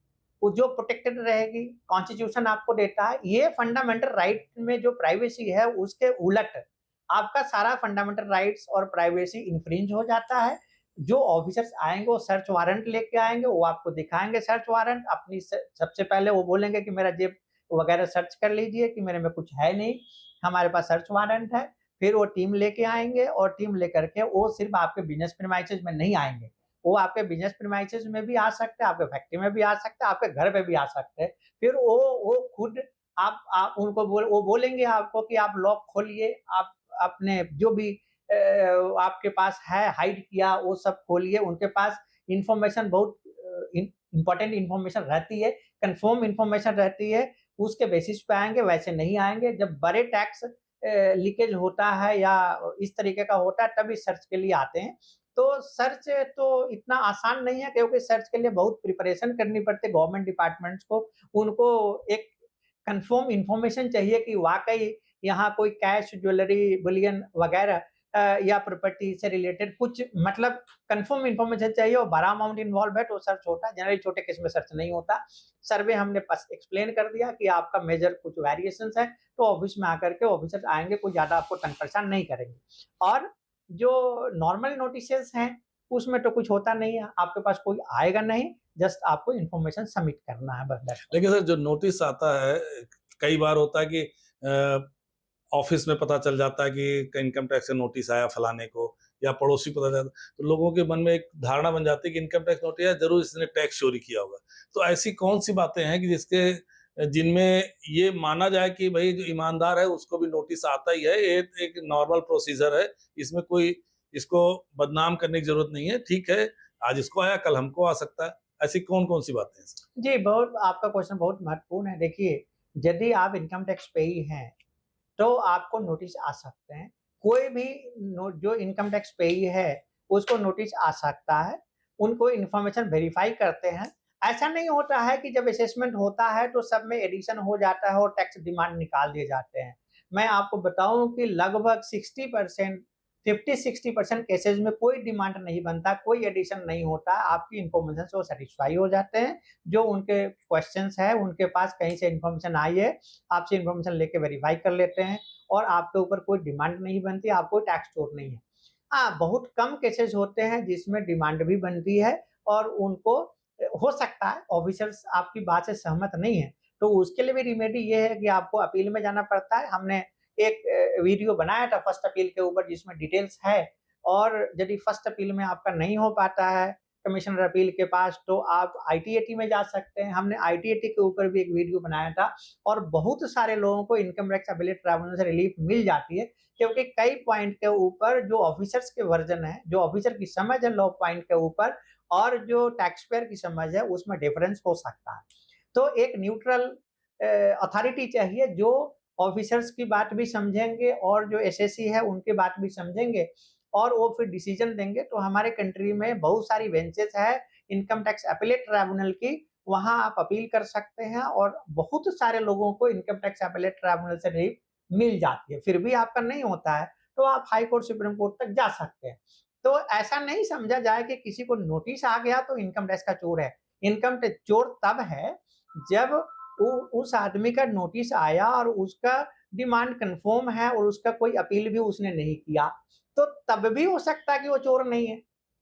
वो जो प्रोटेक्टेड रहेगी, कॉन्स्टिट्यूशन आपको देता है। ये फंडामेंटल राइट में जो प्राइवेसी है, उसके उलट आपका सारा फंडामेंटल राइट्स और प्राइवेसी इन्फ्रिंज हो जाता है। जो ऑफिसर्स आएँगे, वो सर्च वारंट लेके आएँगे, वो आपको दिखाएँगे सर्च वारंट, अपनी स सबसे पहले वो बोलेंगे कि मेरा जेब वगैरह सर्च कर लीजिए कि मेरे में कुछ है नहीं, हमारे पास सर्च वारंट है। फिर वो टीम लेके आएँगे और टीम लेकर के वो सिर्फ़ आपके बिज़नेस प्रीमाइसेस में नहीं आएँगे। वो आपके बिज़नेस प्रीमाइसेस में भी आ सकते हैं, आपके फैक्ट्री में भी आ सकते हैं, आपके घर पे भी आ सकते हैं। फिर वो खुद आप उनको वो बोलेंगे आपको कि आप लॉक खोलिए, आप अपने जो भी आपके पास है हाइड किया वो सब खोलिए। उनके पास इन्फॉर्मेशन बहुत इम्पोर्टेंट इन्फॉर्मेशन रहती है, कन्फर्म इन्फॉर्मेशन रहती है, उसके बेसिस पे आएँगे, वैसे नहीं आएँगे। जब बड़े टैक्स लीकेज होता है या इस तरीके का होता है तभी सर्च के लिए आते हैं। तो सर्च तो इतना आसान नहीं है, क्योंकि सर्च के लिए बहुत प्रिपरेशन करनी पड़ती है गवर्नमेंट डिपार्टमेंट्स को। उनको एक कन्फर्म इन्फॉर्मेशन चाहिए कि वाक़ई यहाँ कोई कैश, ज्वेलरी, बुलियन वगैरह या प्रॉपर्टी से रिलेटेड कुछ मतलब कन्फर्म इन्फॉर्मेशन चाहिए और बड़ा अमाउंट इन्वॉल्व है तो सर्च होता है। जनरली छोटे केस में सर्च नहीं होता। सर्वे हमने बस एक्सप्लेन कर दिया कि आपका मेजर कुछ वेरिएशंस है, तो ऑफिस में आकर के ऑफिसर्स आएँगे, कोई ज़्यादा आपको तंग परेशान नहीं करेंगे। और जो नॉर्मल नोटिसेस हैं, उसमें तो कुछ होता नहीं है, आपके पास कोई आएगा नहीं, जस्ट आपको इन्फॉर्मेशन सबमिट करना है बस दैट्स ऑल। लेकिन सर, जो नोटिस आता है, कई बार होता है कि ऑफिस में पता चल जाता है कि इनकम टैक्स का नोटिस आया फलाने को, या पड़ोसी को पता चलता, तो लोगों के मन में एक धारणा बन जाती है कि इनकम टैक्स नोटिस है, जरूर इसने टैक्स चोरी किया होगा। तो ऐसी कौन सी बातें हैं कि जिनमें ये माना जाए कि भाई जो ईमानदार है उसको भी नोटिस आता ही है, ये एक नॉर्मल प्रोसीजर है, इसमें कोई इसको बदनाम करने की जरूरत नहीं है, ठीक है, आज इसको आया कल हमको आ सकता है। ऐसी कौन कौन सी बातें हैं सर? जी, बहुत आपका क्वेश्चन बहुत महत्वपूर्ण है। देखिए, यदि आप इनकम टैक्स पेयी हैं, तो आपको नोटिस आ सकते हैं। कोई भी जो इनकम टैक्स पेयी है, उसको नोटिस आ सकता है। उनको इन्फॉर्मेशन वेरीफाई करते हैं। ऐसा नहीं होता है कि जब असेसमेंट होता है, तो सब में एडिशन हो जाता है और टैक्स डिमांड निकाल दिए जाते हैं। मैं आपको बताऊँ कि लगभग 60% 50-60% केसेज में कोई डिमांड नहीं बनता, कोई एडिशन नहीं होता, आपकी इन्फॉर्मेशन से वो सैटिस्फाई हो जाते हैं। जो उनके क्वेश्चंस है, उनके पास कहीं से इन्फॉर्मेशन आई है, आपसे इन्फॉर्मेशन लेके वेरीफाई कर लेते हैं और आपके ऊपर कोई डिमांड नहीं बनती, आपको टैक्स चोर नहीं है। हाँ, बहुत कम केसेस होते हैं जिसमें डिमांड भी बनती है और उनको हो सकता है ऑफिसर्स आपकी बात से सहमत नहीं है, तो उसके लिए भी रेमेडी ये है कि आपको अपील में जाना पड़ता है। हमने एक वीडियो बनाया था फर्स्ट अपील के ऊपर जिसमें डिटेल्स है और यदि फर्स्ट अपील में आपका नहीं हो पाता है कमिश्नर अपील के पास तो आप आईटीएटी में जा सकते हैं। हमने आईटीएटी के ऊपर भी एक वीडियो बनाया था और बहुत सारे लोगों को इनकम टैक्स अपीलेट ट्राइब्यूनल से रिलीफ मिल जाती है क्योंकि कई पॉइंट के ऊपर जो ऑफिसर्स के वर्जन है, जो ऑफिसर की समझ है लॉ पॉइंट के ऊपर और जो टैक्स पेयर की समझ है उसमें डिफरेंस हो सकता है। तो एक न्यूट्रल अथॉरिटी चाहिए जो ऑफिसर्स की बात भी समझेंगे और जो एसएससी है उनकी बात भी समझेंगे और वो फिर डिसीजन देंगे। तो हमारे कंट्री में बहुत सारी बेंचेस है इनकम टैक्स अपीलेट ट्राइब्यूनल की, वहां आप अपील कर सकते हैं और बहुत सारे लोगों को इनकम टैक्स अपीलेट ट्राइब्यूनल से रिलीफ मिल जाती है। फिर भी आपका नहीं होता है तो आप हाई कोर्ट सुप्रीम कोर्ट तक जा सकते हैं। तो ऐसा नहीं समझा जाए कि किसी को नोटिस आ गया तो इनकम टैक्स का चोर है। इनकम टैक्स चोर तब है जब उस आदमी का नोटिस आया और उसका डिमांड कंफर्म है और उसका कोई अपील भी उसने नहीं किया, तो तब भी हो सकता है कि वो चोर नहीं है।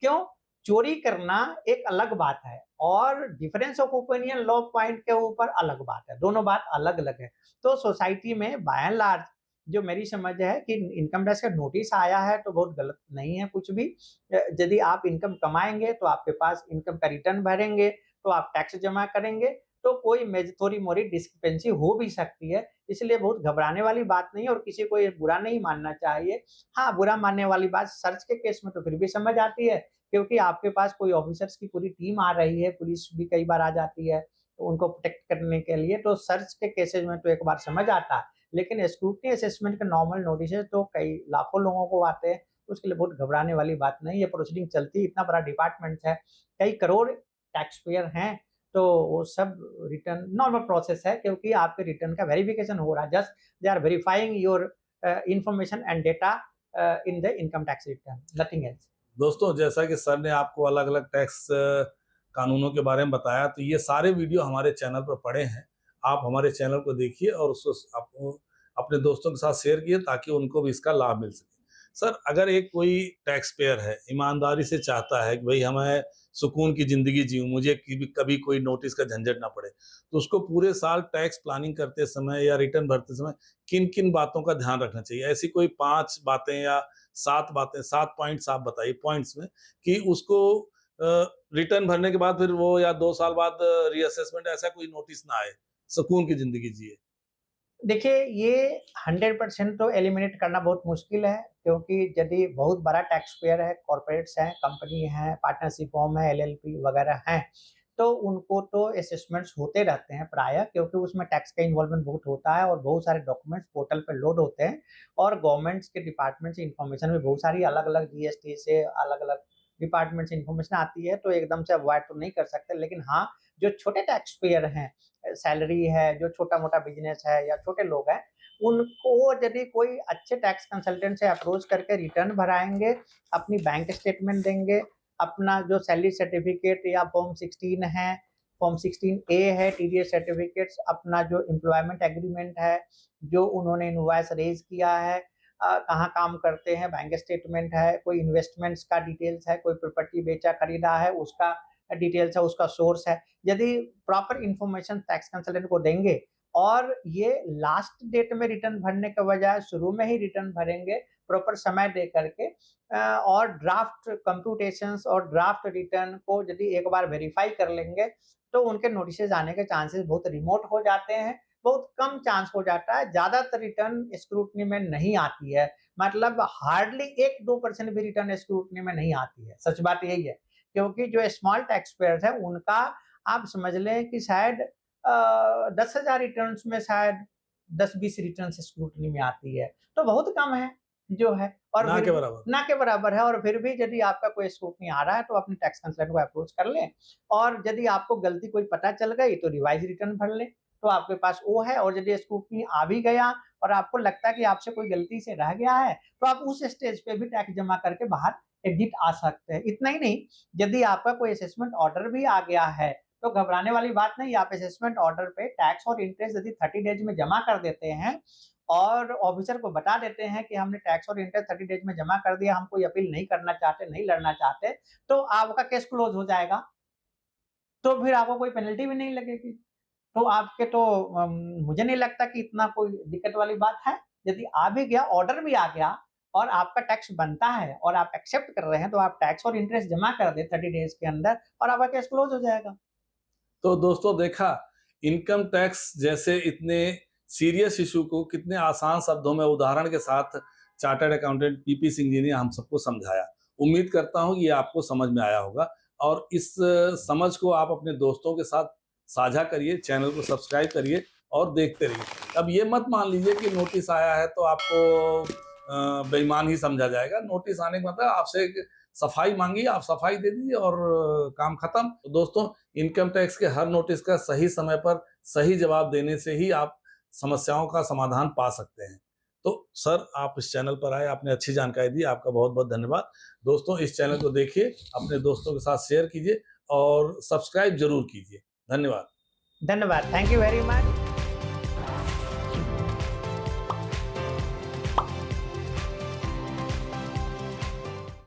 क्यों? चोरी करना एक अलग बात है और difference of opinion law point के ऊपर अलग बात है, दोनों बात अलग-अलग है। तो सोसाइटी में बाय एंड लार्ज जो मेरी समझ है कि इनकम टैक्स का नोटिस आया है तो बहुत गलत नहीं है कुछ भी। यदि आप इनकम कमाएँगे तो आपके पास इनकम का रिटर्न भरेंगे, तो आप टैक्स जमा करेंगे, तो कोई थोड़ी-मोड़ी डिस्क्रिपेंसी हो भी सकती है, इसलिए बहुत घबराने वाली बात नहीं है और किसी को ये बुरा नहीं मानना चाहिए। हाँ, बुरा मानने वाली बात सर्च के केस में तो फिर भी समझ आती है, क्योंकि आपके पास कोई ऑफिसर्स की पूरी टीम आ रही है, पुलिस भी कई बार आ जाती है, तो उनको प्रोटेक्ट करने के लिए, तो सर्च के केसेज़ में तो एक बार समझ आता है। लेकिन स्क्रूटनी असेसमेंट के नॉर्मल नोटिसेज़ तो कई लाखों लोगों को आते हैं, तो उसके लिए बहुत घबराने वाली बात नहीं है, प्रोसीडिंग चलती है, इतना बड़ा डिपार्टमेंट है, कई करोड़ टैक्स पेयर हैं, तो वो सब रिटर्न नॉर्मल प्रोसेस है क्योंकि आपके रिटर्न का वेरिफिकेशन हो रहा है, just they are verifying your information and data in the income tax return, nothing else. दोस्तों, जैसा कि सर ने आपको अलग-अलग टैक्स कानूनों के बारे में बताया, तो ये सारे वीडियो हमारे चैनल पर पड़े हैं। आप हमारे चैनल को देखिए और उसको अपने दोस्तों के साथ शेयर कीजिए ताकि उनको भी इसका लाभ मिल सके। सर, अगर एक कोई टैक्स पेयर है, ईमानदारी से चाहता है कि भई हमें सुकून की ज़िंदगी जीऊँ, मुझे कभी कोई नोटिस का झंझट ना पड़े, तो उसको पूरे साल टैक्स प्लानिंग करते समय या रिटर्न भरते समय किन-किन बातों का ध्यान रखना चाहिए? ऐसी कोई 5 बातें या 7 बातें, 7 पॉइंट्स आप बताइए पॉइंट्स में कि उसको रिटर्न भरने के बाद फिर वो या 2 साल बाद रीअसेसमेंट ऐसा कोई नोटिस ना आए, सुकून की ज़िंदगी जिए। देखिए, ये 100% तो एलिमिनेट करना बहुत मुश्किल है क्योंकि यदि बहुत बड़ा टैक्स पेयर है, कॉर्पोरेट्स हैं, कंपनी है, पार्टनरशिप फर्म है, एलएलपी वगैरह हैं, तो उनको तो असेसमेंट्स होते रहते हैं प्रायः क्योंकि उसमें टैक्स का इन्वॉल्वमेंट बहुत होता है और बहुत सारे डॉक्यूमेंट्स पोर्टल पे लोड होते हैं और गवर्नमेंट्स के डिपार्टमेंट से इन्फॉर्मेशन भी बहुत सारी अलग-अलग जीएसटी से अलग-अलग डिपार्टमेंट से इन्फॉर्मेशन आती है, तो एकदम से अवॉइड तो नहीं कर सकते। लेकिन हाँ, जो छोटे टैक्स पेयर हैं, सैलरी है, जो छोटा-मोटा बिज़नेस है या छोटे लोग हैं, उनको यदि कोई अच्छे टैक्स कंसल्टेंट से अप्रोच करके रिटर्न भराएँगे, अपनी बैंक स्टेटमेंट देंगे, अपना जो सैलरी सर्टिफिकेट या फॉर्म 16 है, फॉर्म 16A है, टीडीएस सर्टिफिकेट्स, अपना जो एम्प्लॉयमेंट एग्रीमेंट है, जो उन्होंने इनवॉइस रेज़ किया है, कहाँ काम करते हैं, बैंक स्टेटमेंट है, कोई इन्वेस्टमेंट्स का डिटेल्स है, कोई प्रॉपर्टी बेचा खरीदा है, उसका डिटेल्स है, उसका सोर्स है। यदि प्रॉपर इन्फॉर्मेशन टैक्स कंसल्टेंट को देंगे और ये लास्ट डेट में रिटर्न भरने के बजाय शुरू में ही रिटर्न भरेंगे, प्रॉपर समय दे करके और ड्राफ्ट कंप्यूटेशंस और ड्राफ्ट रिटर्न को यदि एक बार वेरीफाई कर लेंगे, तो उनके नोटिसेज़ आने के चांसेस बहुत रिमोट हो जाते हैं, बहुत कम चांस हो जाता है, ज़्यादातर रिटर्न स्क्रूटनी में नहीं आती है। मतलब हार्डली 1-2% भी रिटर्न स्क्रूटनी में नहीं आती है, सच बात यही है। क्योंकि जो स्मॉल टैक्स पेयर्स हैं उनका आप समझ लें कि शायद 10,000 रिटर्न्स में शायद 10-20 रिटर्न्स स्क्रूटनी में आती है, तो बहुत कम है जो है और ना फिर के भी बराबर। ना के बराबर है और फिर भी यदि आपका कोई स्क्रूटनी आ रहा है तो अपने टैक्स कंसल्टेंट को अप्रोच कर लें और यदि आपको गलती कोई पता चल गई तो रिवाइज़ रिटर्न भर लें। तो आपके पास वो है। और यदि स्क्रूटनी आ भी गया और आपको लगता है कि आपसे कोई गलती से रह गया है, तो आप उस स्टेज पे भी टैक्स जमा करके बाहर एग्जिट आ सकते हैं। इतना ही नहीं, यदि आपका कोई असेसमेंट ऑर्डर भी आ गया है, तो घबराने वाली बात नहीं। आप असेसमेंट ऑर्डर पे टैक्स और इंटरेस्ट यदि 30 डेज में जमा कर देते हैं और ऑफिसर को बता देते हैं कि हमने टैक्स और इंटरेस्ट 30 डेज में जमा कर दिया, हम कोई अपील नहीं करना चाहते, नहीं लड़ना चाहते, तो आपका केस क्लोज हो जाएगा। तो फिर आपको कोई पेनल्टी भी नहीं लगेगी। तो आपके तो मुझे नहीं लगता कि इतना कोई दिक्कत वाली बात है। यदि आ भी गया, ऑर्डर भी आ गया और आपका टैक्स बनता है और आप एक्सेप्ट कर रहे हैं, तो आप टैक्स और इंटरेस्ट जमा कर दें 30 डेज के अंदर और आपका केस क्लोज हो जाएगा। तो दोस्तों देखा, इनकम टैक्स जैसे इतने सीरियस इशू को कितने आसान शब्दों में उदाहरण के साथ चार्टर्ड अकाउंटेंट पीपी सिंह जी ने हम सबको समझाया। उम्मीद करता हूं ये आपको समझ में आया होगा और इस समझ को आप अपने दोस्तों के साथ साझा करिए, चैनल को सब्सक्राइब करिए और देखते रहिए। अब ये मत मान लीजिए कि नोटिस आया है तो आपको बेईमान ही समझा जाएगा। नोटिस आने का मतलब आपसे एक सफाई मांगी, आप सफाई दे दीजिए और काम खत्म। तो दोस्तों, इनकम टैक्स के हर नोटिस का सही समय पर सही जवाब देने से ही आप समस्याओं का समाधान पा सकते हैं। तो सर, आप इस चैनल पर आए, आपने अच्छी जानकारी दी, आपका बहुत बहुत धन्यवाद। दोस्तों, इस चैनल को देखिए, अपने दोस्तों के साथ शेयर कीजिए और सब्सक्राइब जरूर कीजिए। धन्यवाद। धन्यवाद। Thank you very much.